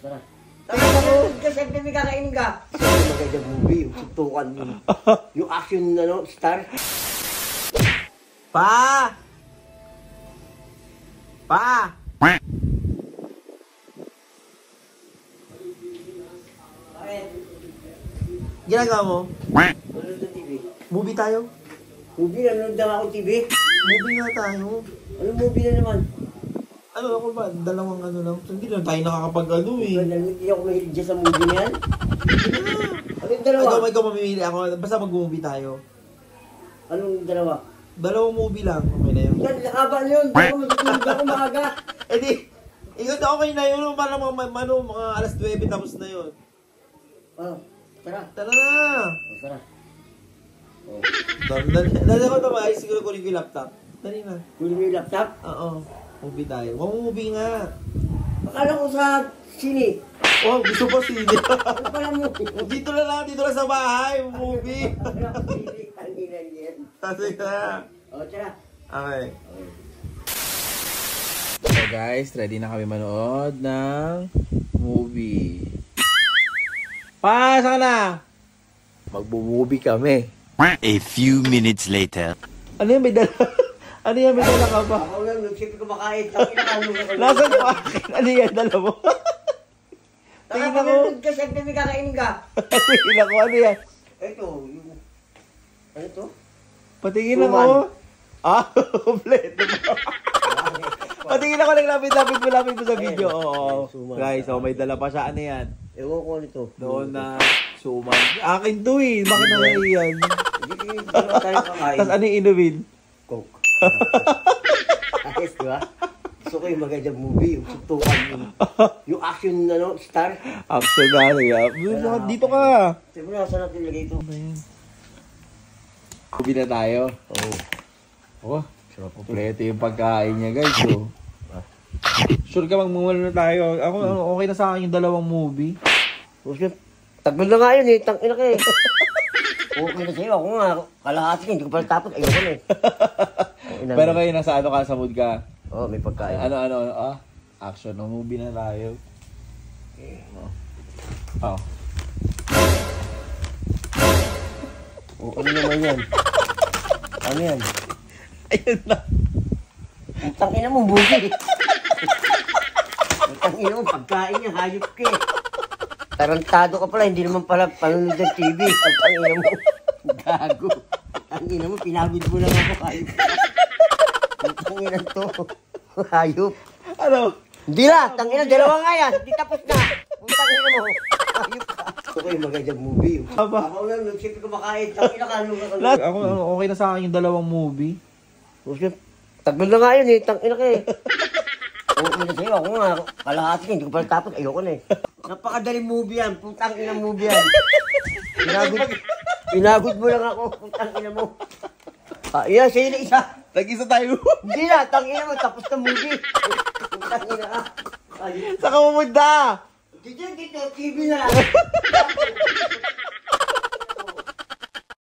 Sarap. Kasi may kakainin ka. Yung magandang movie, yung suntukan yun. Yung action, star. Pa! Pa! Ginagawa mo? Nanonood ng TV. Movie tayo? Movie, nanonood lang ako TV. Movie nga tayo. Anong movie na naman? Ano ako ba? Dalawang ano lang. Hindi na tayo nakakapag-ano eh. Hindi ako mahilig dyan sa movie na yan. Anong dalawa? Ikaw mamimili ako. Basta mag-movie tayo. Anong dalawa? Dalawang movie lang. Okay na yun. Yan, haba na yun. Hindi ako matutulog ako maaga. Eh di, ikaw na okay na yun. Parang mga alas 9 tapos na yun. Oh, tara. Tara na! Oh, tara. Oh. Dali ko naman. Ay, siguro kunin ko yung laptop. Dali na. Kunin mo yung laptop? Oo. Movie tayo. Movie nga. Akala ko sa sini. Oh, gusto pa sine. Ano pala movie? Dito lang sa bahay. Movie. Ang ilan yan. Kasi na. Oh, tara. Okay. So guys, ready na kami manood ng movie. Saan ka na? Magbo-movie kami. A few minutes later. Ano yan, may dala? Ano yan, may dala ka pa? Ako lang, nagsipin ko makain. Tapos inakalong ako. Nasaan mo akin? Ano yan, dala mo? Tingin ako. Kasi may kakainin ka. Tingin ako, ano yan? Ito, yung... Ano to? Patingin ako. Kompleto mo. Patingin ako lang lapit mo sa video. Oo. Guys, may dala pa siya. Ano yan? Ewan ko nito. Doon na suman. Akin to eh. Bakit na yan? Hindi tayo kakain. Tapos ano yung inumin? Coke. Ayos, diba? Gusto ko yung magandang movie, yung suntukan yun. Yung action, star. Action na. Dito ka. Siyempre, saan natin lagay ito? Movie na tayo. Oh, kompleto yung pagkain niya guys. So. Sure ka magmumula na tayo. Ako okay na sa akin yung dalawang movie. Tagal na nga yun eh. Tangina ka eh. Okay na sa'yo. Ako nga. Kalahati hindi ko pala tapos. Ayoko na eh. Pero kayo nasa ano ka, sa mood ka? Oo, may pagkain. Ano. Action. No, movie na tayo. Oh. Ano naman yan? Ano yan? Ayun na. Tangina mo, bugi. Tangina mo, pagkain niya, hayop ka eh. Tarantado ka pala, hindi naman pala panunod ng TV. Tangina mo, gago. Tangina mo, pinagod mo lang ako, hayop ka. Tangina to, hayop. Ano? Hindi na, tangina, dalawa nga yan. Hindi tapos na. Tangina mo, hayop ka. Gusto ko yung magandang movie. Ako lang, nagsipin ko makain. Tangina ka, Ako okay na sa akin yung dalawang movie. Tagal na nga yun eh, tangina ka eh. Okay na sa'yo, ako nga, kalahati hindi ko pala tapos, ayoko na eh. Napakadaling movie yan, putang ina movie yan. Pinagod mo lang ako, putang ina mo. Iya, sa'yo na isa. Nag-isa tayo. Hindi na, tangina mo, tapos na movie. Putang ina ka. Saan ka pumunta? Dito, TV na lang.